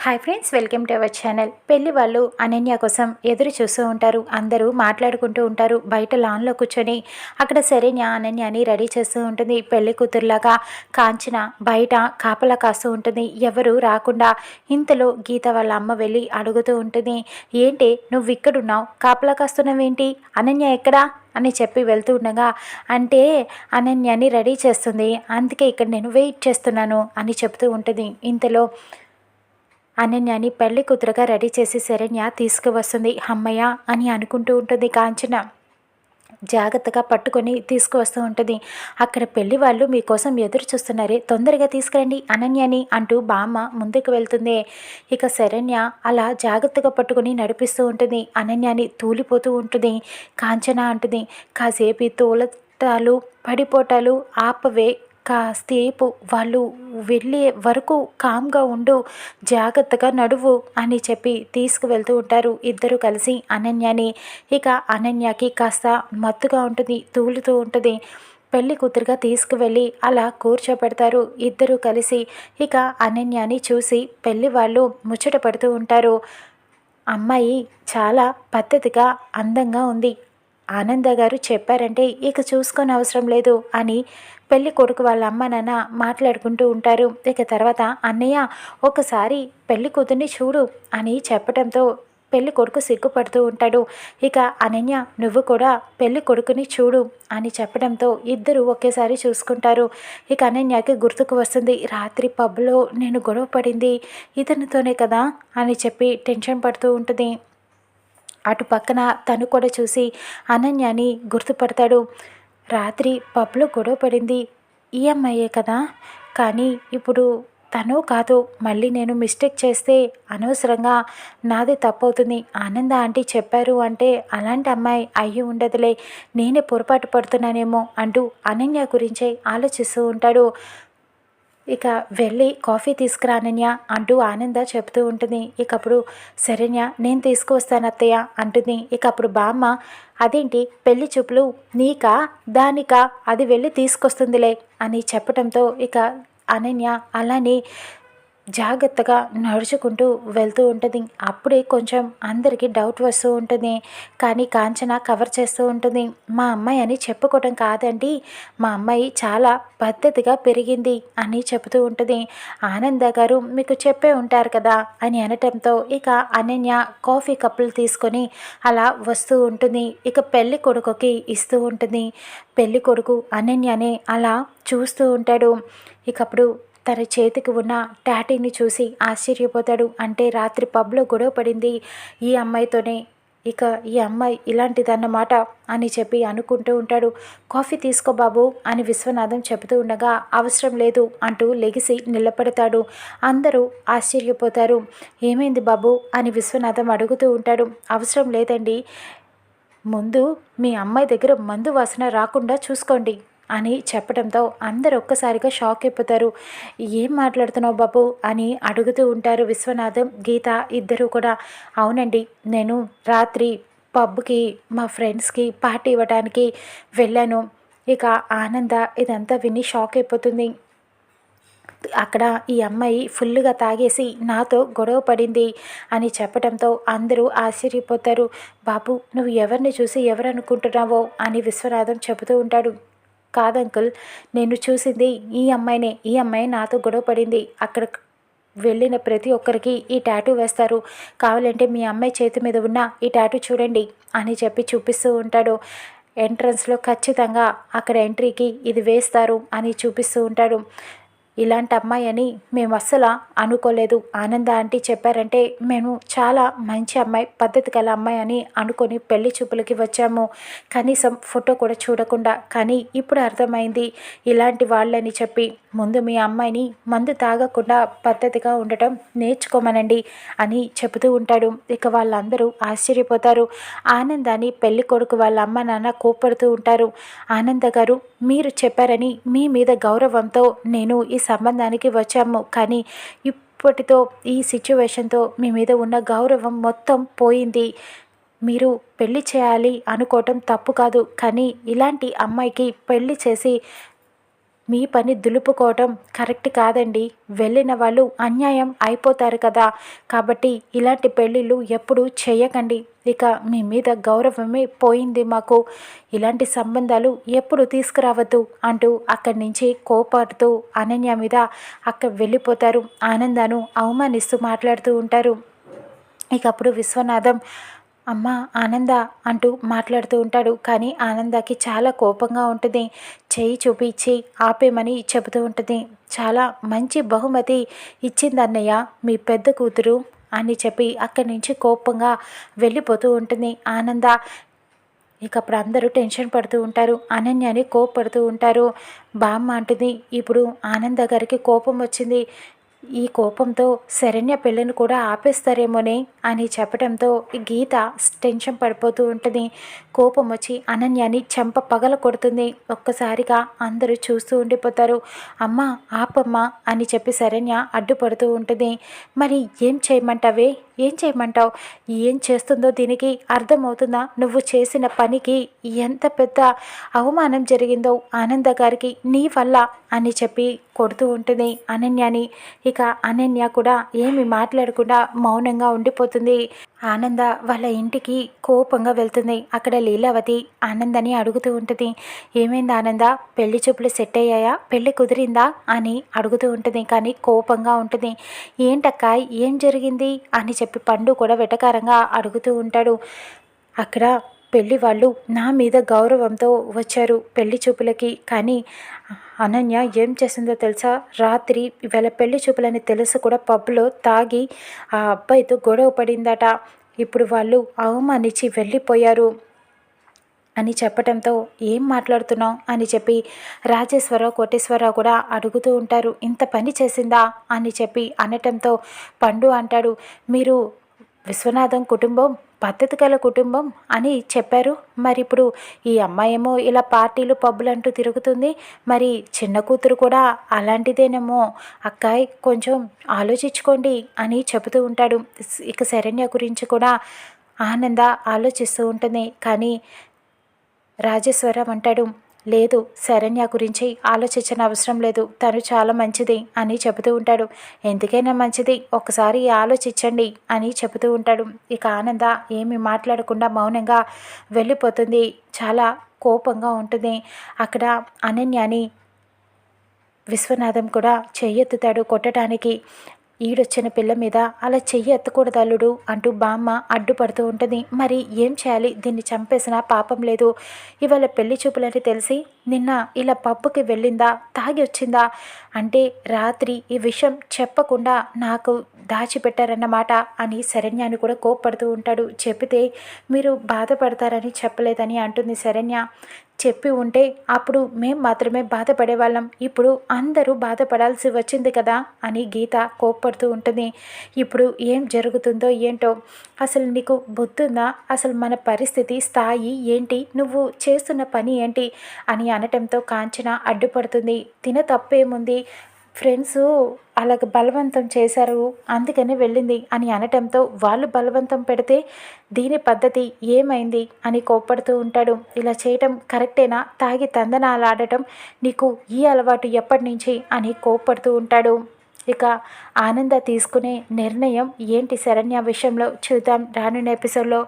Hi friends, welcome to our channel. పెళ్లి వాళ్ళు అనన్య కోసం ఎదురు చూస్తూ ఉంటారు. అందరూ మాట్లాడుకుంటూ ఉంటారు. బయట లాన్లో కూర్చొని అక్కడ శరణ్య అనన్యని రెడీ చేస్తూ ఉంటుంది. పెళ్లి కూతురులాగా కాంచన బయట కాపలా కాస్తూ ఉంటుంది, ఎవరు రాకుండా. ఇంతలో గీత వాళ్ళ అమ్మ వెళ్ళి అడుగుతూ ఉంటుంది, ఏంటి నువ్వు ఇక్కడున్నావు, కాపలా కాస్తున్నావేంటి, అనన్య ఎక్కడా అని చెప్పి వెళ్తూ ఉండగా, అంటే అనన్యని రెడీ చేస్తుంది, అందుకే ఇక్కడ నేను వెయిట్ చేస్తున్నాను అని చెప్తూ ఉంటుంది. ఇంతలో అనన్యని పెళ్లి కూతురుగా రెడీ చేసి శరణ్య తీసుకువస్తుంది. అమ్మయ్య అని అనుకుంటూ ఉంటుంది. కాంచన జాగ్రత్తగా పట్టుకొని తీసుకువస్తూ ఉంటుంది. అక్కడ పెళ్లి వాళ్ళు మీకోసం ఎదురు చూస్తున్నారే, తొందరగా తీసుకురండి అనన్యని అంటూ బామ్మ ముందుకు వెళ్తుంది. ఇక శరణ్య అలా జాగ్రత్తగా పట్టుకొని నడిపిస్తూ ఉంటుంది. అనన్యని తూలిపోతూ ఉంటుంది. కాంచన అంటుంది, కాసేపు తూలటాలు పడిపోటాలు ఆపవే, కాసేపు వాళ్ళు వెళ్ళే వరకు కామ్గా ఉండు, జాగ్రత్తగా నడువు అని చెప్పి తీసుకువెళ్తూ ఉంటారు ఇద్దరు కలిసి అనన్యని. ఇక అనన్యకి కాస్త మత్తుగా ఉంటుంది, తూలుతూ ఉంటుంది. పెళ్లి కూతురుగా తీసుకువెళ్ళి అలా కూర్చోపెడతారు ఇద్దరు కలిసి. ఇక అనన్యని చూసి పెళ్లి వాళ్ళు ముచ్చట పడుతూ ఉంటారు. అమ్మాయి చాలా పద్ధతిగా అందంగా ఉంది, ఆనంద గారు చెప్పారంటే ఇక చూసుకొని అవసరం లేదు అని పెళ్లి కొడుకు వాళ్ళ అమ్మ నాన్న మాట్లాడుకుంటూ ఉంటారు. ఇక తర్వాత అన్నయ్య ఒకసారి పెళ్లి కూతుర్ని చూడు అని చెప్పడంతో పెళ్లి కొడుకు సిగ్గుపడుతూ ఉంటాడు. ఇక అనన్య నువ్వు కూడా పెళ్లి కొడుకుని చూడు అని చెప్పడంతో ఇద్దరు ఒకేసారి చూసుకుంటారు. ఇక అనన్యకి గుర్తుకు వస్తుంది, రాత్రి పబ్లో నేను గొడవ పడింది ఇతనితోనే కదా అని చెప్పి టెన్షన్ పడుతూ ఉంటుంది. అటు పక్కన తను కూడా చూసి అనన్యని గుర్తుపడతాడు. రాత్రి పబ్లో గొడవ పడింది ఈ అమ్మాయే కదా, కానీ ఇప్పుడు తను కాదు, మళ్ళీ నేను మిస్టేక్ చేస్తే అనవసరంగా నాది తప్పవుతుంది. ఆనంద ఆంటీ చెప్పారు అంటే అలాంటి అమ్మాయి అయ్యి ఉండదులే, నేనే పొరపాటు పడుతున్నానేమో అంటూ అనన్య గురించే ఆలోచిస్తూ ఉంటాడు. ఇక వెళ్ళి కాఫీ తీసుకురానన్య అంటూ ఆనంద చెప్తూ ఉంటుంది. ఇక అప్పుడు శరణ్య నేను తీసుకువస్తాను అత్తయ్య అంటుంది. ఇక అప్పుడు బామ్మ, అదేంటి పెళ్లి చూపులు నీకా దానికా, అది వెళ్ళి తీసుకొస్తుందిలే అని చెప్పడంతో ఇక అనన్య అలానే జాగ్రత్తగా నడుచుకుంటూ వెళ్తూ ఉంటుంది. అప్పుడే కొంచెం అందరికీ డౌట్ వస్తూ ఉంటుంది. కానీ కాంచన కవర్ చేస్తూ ఉంటుంది, మా అమ్మాయి అని చెప్పుకోవడం కాదండి, మా అమ్మాయి చాలా పద్ధతిగా పెరిగింది అని చెబుతూ ఉంటుంది. ఆనంద గారు మీకు చెప్పే ఉంటారు కదా అని అనటంతో ఇక అనన్య కాఫీ కప్పులు తీసుకొని అలా వస్తూ ఉంటుంది. ఇక పెళ్లి కొడుకుకి ఇస్తూ ఉంటుంది. పెళ్లి కొడుకు అనన్యనే అలా చూస్తూ ఉంటాడు. ఇక అప్పుడు తన చేతికి ఉన్న టాటూని చూసి ఆశ్చర్యపోతాడు. అంటే రాత్రి పబ్లో గొడవ పడింది ఈ అమ్మాయితోనే, ఇక ఈ అమ్మాయి ఇలాంటిదన్నమాట అని చెప్పి అనుకుంటూ ఉంటాడు. కాఫీ తీసుకో బాబు అని విశ్వనాథం చెబుతూ ఉండగా, అవసరం లేదు అంటూ లెగిసి నిలబడతాడు. అందరూ ఆశ్చర్యపోతారు. ఏమైంది బాబు అని విశ్వనాథం అడుగుతూ ఉంటాడు. అవసరం లేదండి, ముందు మీ అమ్మాయి దగ్గర మందు వాసన రాకుండా చూసుకోండి అని చెప్పడంతో అందరు ఒక్కసారిగా షాక్ అయిపోతారు. ఏం మాట్లాడుతున్నావు బాబు అని అడుగుతూ ఉంటారు విశ్వనాథం, గీత ఇద్దరు కూడా. అవునండి, నేను రాత్రి పబ్కి మా ఫ్రెండ్స్కి పార్టీ ఇవ్వడానికి వెళ్ళాను. ఇక ఆనంద ఇదంతా విని షాక్ అయిపోతుంది. అక్కడ ఈ అమ్మాయి ఫుల్గా తాగేసి నాతో గొడవ పడింది అని చెప్పడంతో అందరూ ఆశ్చర్యపోతారు. బాబు నువ్వు ఎవరిని చూసి ఎవరు అనుకుంటున్నావో అని విశ్వనాథం చెబుతూ ఉంటాడు. కాదంకుల్, నేను చూసింది ఈ అమ్మాయినే, ఈ అమ్మాయి నాతో గొడవ పడింది, అక్కడ వెళ్ళిన ప్రతి ఒక్కరికి ఈ టాటూ వేస్తారు, కావాలంటే మీ అమ్మాయి చేతి మీద ఉన్న ఈ టాటూ చూడండి అని చెప్పి చూపిస్తూ ఉంటాడు. ఎంట్రన్స్లో ఖచ్చితంగా అక్కడ ఎంట్రీకి ఇది వేస్తారు అని చూపిస్తూ ఉంటాడు. ఇలాంటి అమ్మాయి అని మేము అస్సలు అనుకోలేదు, ఆనంద ఆంటీ చెప్పారంటే మేము చాలా మంచి అమ్మాయి, పద్ధతి గల అమ్మాయి అని అనుకొని పెళ్లి చూపులకి వచ్చాము, కనీసం ఫోటో కూడా చూడకుండా. కానీ ఇప్పుడు అర్థమైంది ఇలాంటి వాళ్ళని చెప్పి. ముందు మీ అమ్మాయిని మందు తాగకుండా పద్ధతిగా ఉండటం నేర్చుకోమనండి అని చెబుతూ ఉంటాడు. ఇక వాళ్ళందరూ ఆశ్చర్యపోతారు. ఆనందాన్ని పెళ్లి కొడుకు వాళ్ళ అమ్మ నాన్న కోపడుతూ ఉంటారు. ఆనంద గారు మీరు చెప్పారని మీ మీద గౌరవంతో నేను ఈ సంబంధానికి వచ్చాము, కానీ ఇప్పటితో ఈ సిచ్యువేషన్తో మీ మీద ఉన్న గౌరవం మొత్తం పోయింది. మీరు పెళ్లి చేయాలి అనుకోవటం తప్పు కాదు, కానీ ఇలాంటి అమ్మాయికి పెళ్లి చేసి మీ పని దులుపుకోవటం కరెక్ట్ కాదండి. వెళ్ళిన వాళ్ళు అన్యాయం అయిపోతారు కదా. కాబట్టి ఇలాంటి పెళ్ళిళ్ళు ఎప్పుడూ చేయకండి. ఇక మీ మీద గౌరవమే పోయింది మాకు. ఇలాంటి సంబంధాలు ఎప్పుడు తీసుకురావద్దు అంటూ అక్కడి నుంచి కోపాడుతూ అనన్య మీద అక్కడ వెళ్ళిపోతారు. ఆనందాను అవమానిస్తూ మాట్లాడుతూ ఉంటారు. ఇక అప్పుడు విశ్వనాథం అమ్మ ఆనంద అంటూ మాట్లాడుతూ ఉంటాడు. కానీ ఆనందకి చాలా కోపంగా ఉంటుంది. చేయి చూపించి ఆపేమని చెబుతూ ఉంటుంది. చాలా మంచి బహుమతి ఇచ్చింది అన్నయ్య మీ పెద్ద కూతురు అని చెప్పి అక్కడి నుంచి కోపంగా వెళ్ళిపోతూ ఉంటుంది ఆనంద. ఇక అప్పుడు అందరూ టెన్షన్ పడుతూ ఉంటారు. అనన్యని కోపడుతూ ఉంటారు. బామ్మ అంటుంది ఇప్పుడు ఆనంద గారికి కోపం వచ్చింది. ఈ కోపంతో శరణ్య పెళ్ళిని కూడా ఆపేస్తారేమోనే అని చెప్పడంతో గీత టెన్షన్ పడిపోతూ ఉంటుంది. కోపం వచ్చి అనన్యని చెంప పగల కొడుతుంది. ఒక్కసారిగా అందరూ చూస్తూ ఉండిపోతారు. అమ్మ ఆపమ్మ అని చెప్పి శరణ్య అడ్డుపడుతూ ఉంటుంది. మరి ఏం చేయమంటావే? ఏం చేయమంటావు? ఏం చేస్తుందో దీనికి అర్థమవుతుందా? నువ్వు చేసిన పనికి ఎంత పెద్ద అవమానం జరిగిందో ఆనంద గారికి నీ వల్ల అని చెప్పి కొడుతూ ఉంటుంది అనన్యని. ఇక అనన్య కూడా ఏమి మాట్లాడకుండా మౌనంగా ఉండిపోతుంది. ఆనంద వాళ్ళ ఇంటికి కోపంగా వెళ్తుంది. అక్కడ లీలావతి ఆనందని అడుగుతూ ఉంటుంది. ఏమైంది ఆనంద? పెళ్లి చూపులు సెట్ అయ్యాయా? పెళ్లి కుదిరిందా అని అడుగుతూ ఉంటుంది. కానీ కోపంగా ఉంటుంది. ఏంటక్క ఏం జరిగింది అని చెప్పి పండు కూడా వెటకారంగా అడుగుతూ ఉంటాడు. అక్కడ పెళ్లి వాళ్ళు నా మీద గౌరవంతో వచ్చారు పెళ్లి చూపులకి. కానీ అనన్య ఏం చేసిందో తెలుసా? రాత్రి ఇవాళ పెళ్లి చూపులని తెలుసు కూడా పబ్లో తాగి ఆ అబ్బాయితో గొడవ పడిందట. ఇప్పుడు వాళ్ళు అవమానించి వెళ్ళిపోయారు అని చెప్పడంతో ఏం మాట్లాడుతున్నావు అని చెప్పి రాజేశ్వరరావు కోటేశ్వరరావు కూడా అడుగుతూ ఉంటారు. ఇంత పని చేసిందా అని చెప్పి అనటంతో పండు అంటాడు, మీరు విశ్వనాథం కుటుంబం పద్ధతి గల కుటుంబం అని చెప్పారు. మరి ఇప్పుడు ఈ అమ్మాయేమో ఇలా పార్టీలు పబ్బులు అంటూ తిరుగుతుంది. మరి చిన్న కూతురు కూడా అలాంటిదేనేమో అక్కాయ్ కొంచెం ఆలోచించుకోండి అని చెబుతూ ఉంటాడు. ఇక శరణ్య గురించి కూడా ఆనంద ఆలోచిస్తూ ఉంటుంది. కానీ రాజేశ్వరరావు అంటాడు, లేదు శరణ్య గురించి ఆలోచించిన అవసరం లేదు, తను చాలా మంచిది అని చెబుతూ ఉంటాడు. ఎందుకైనా మంచిది ఒకసారి ఆలోచించండి అని చెబుతూ ఉంటాడు. ఇక ఆనంద ఏమి మాట్లాడకుండా మౌనంగా వెళ్ళిపోతుంది. చాలా కోపంగా ఉంటుంది. అక్కడ అనన్యని విశ్వనాథం కూడా చెయ్యెత్తుతాడు కొట్టడానికి. ఈడొచ్చిన పిల్ల మీద అలా చెయ్యి ఎత్తకూడదు అల్లుడు అంటూ బామ్మ అడ్డుపడుతూ ఉంటుంది. మరి ఏం చేయాలి? దీన్ని చంపేసినా పాపం లేదు. ఇవాళ పెళ్లి చూపులని తెలిసి నిన్న ఇలా పబ్బుకి వెళ్ళిందా? తాగి వచ్చిందా? అంటే రాత్రి ఈ విషయం చెప్పకుండా నాకు దాచిపెట్టారన్నమాట అని శరణ్యాన్ని కూడా కోప్పడుతూ ఉంటాడు. చెప్తే మీరు బాధపడతారని చెప్పలేదని అంటుంది శరణ్య. చెప్పి ఉంటే అప్పుడు మేం మాత్రమే బాధపడేవాళ్ళం. ఇప్పుడు అందరూ బాధపడాల్సి వచ్చింది కదా అని గీత కోప్పడుతూ ఉంటుంది. ఇప్పుడు ఏం జరుగుతుందో ఏంటో. అసలు నీకు బుద్ధుందా? అసలు మన పరిస్థితి స్థాయి ఏంటి? నువ్వు చేస్తున్న పని ఏంటి అని అనటంతో కాంచన అడ్డుపడుతుంది. తిన తప్పేముంది? ఫ్రెండ్స్ అలాగ బలవంతం చేశారు అందుకని వెళ్ళింది అని అనటంతో వాళ్ళు బలవంతం పెడితే దీని పద్ధతి ఏమైంది అని కోప్పడుతూ ఉంటాడు. ఇలా చేయటం కరెక్టేనా? తాగి తందనాలాడటం నీకు ఈ అలవాటు ఎప్పటి నుంచి అని కోప్పడుతూ ఉంటాడు. ఇక ఆనంద తీసుకునే నిర్ణయం ఏంటి శరణ్య విషయంలో చూద్దాం రానున్న ఎపిసోడ్లో.